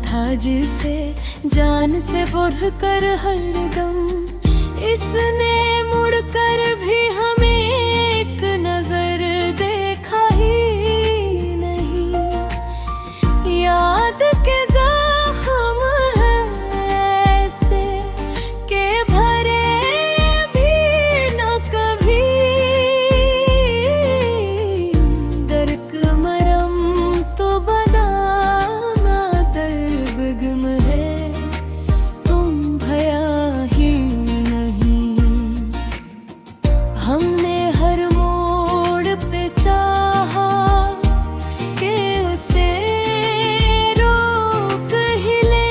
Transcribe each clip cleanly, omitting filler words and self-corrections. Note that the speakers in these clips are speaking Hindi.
था जिसे जान से बढ़कर हरदम, इसने मुड़कर भी हमें एक नजर देखा ही नहीं। याद के जख्म हैं ऐसे के भरे भी न कभी, दर्क मरम तो बदाना दर्ब गम है, तुम भया ही नहीं। हमने हर मोड़ पे चाहा कि उसे रोक ही ले,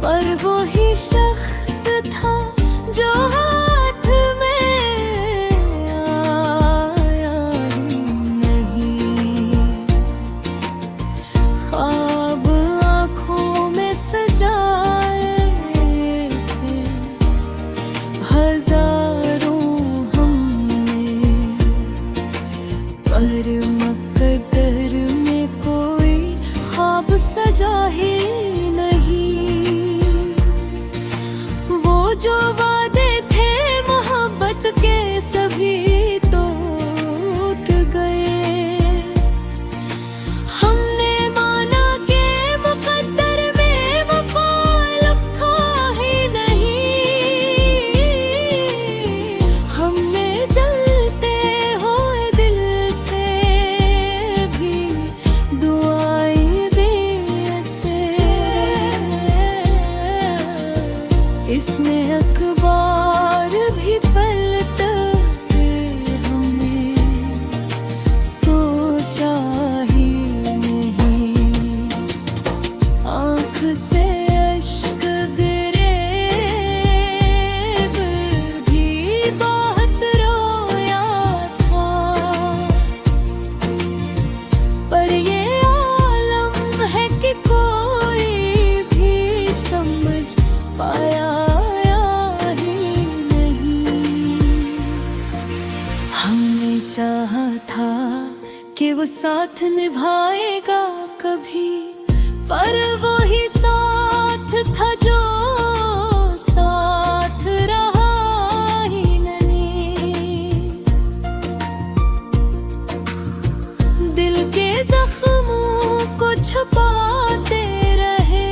पर वो ही शख्स था जो हाथ में आया ही नहीं। ख्वाब आँखों में सजाए थे हजारों हमने, पर मकदर में कोई ख्वाब सजा ही नहीं। वो जो वादे थे मोहब्बत के सभी टूट गए। हमने माना के मुकद्दर में वफा लिखा ही नहीं। हमने जलते हुए दिल से भी दुआएं दी ऐसे। इसने अखबार भी पलट के हमें सोचा ही नहीं। आँख से अश्क गिरे भी बहुत रोया था, पर ये आलम है कि कोई भी समझ पाया ही नहीं। हमने चाहा था कि वो साथ निभाएगा कभी, पर वो ही साथ था जो साथ रहा ही नहीं। दिल के जख्मों को छुपाते रहे,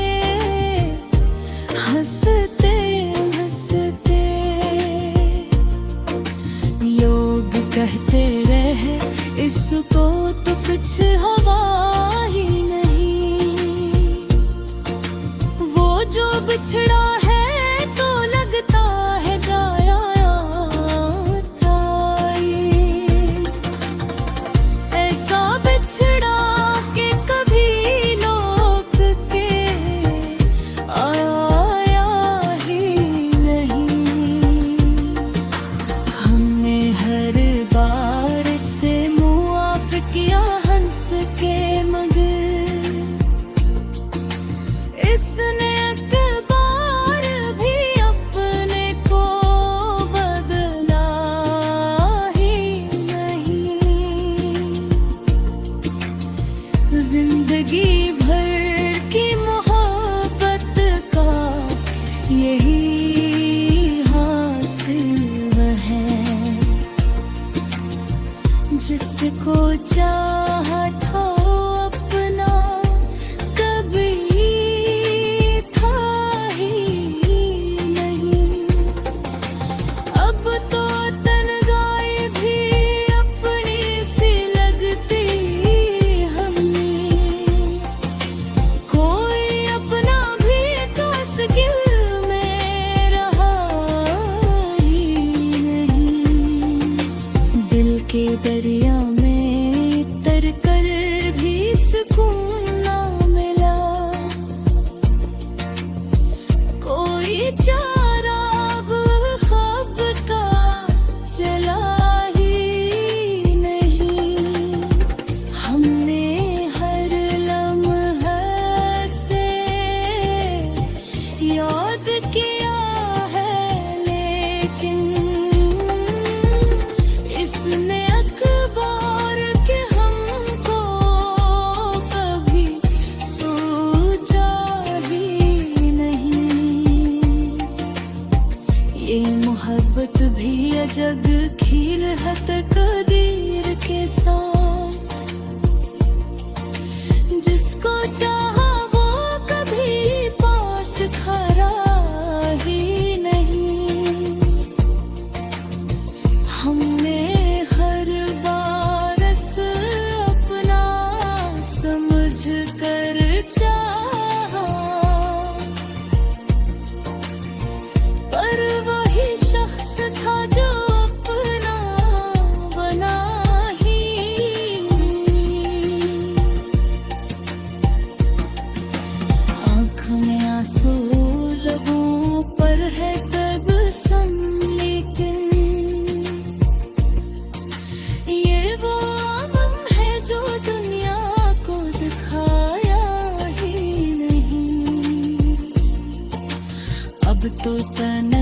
हंसते हंसते। लोग कहते रहे इसको तो कुछ हवा ही नहीं। वो जो बिछड़ा है तो लगता है गाया था ये। ऐसा बिछड़ा कि कभी लोग के आया ही नहीं। हमने हर बार से मुआफ किया हंस के, मगर इसने अखबार भी अपने को बदला ही नहीं। जिंदगी भर की मोहब्बत का यही हासिल है, जिसको चाहा था अपना कभी था ही नहीं। अब तो तन्हाई भी अपनी सी लगती हमें, कोई अपना भी तो मुश्किल में रहा ही नहीं। दिल के दरिया में तर बुझ कर चाहा, पर वही शख्स था जो अपना बना ही। आँख में आंसू, लबों पर है तबस्सुम, लेकिन ये वो आलम है जो दुनिया को दिखाया ही नहीं। अब तो तना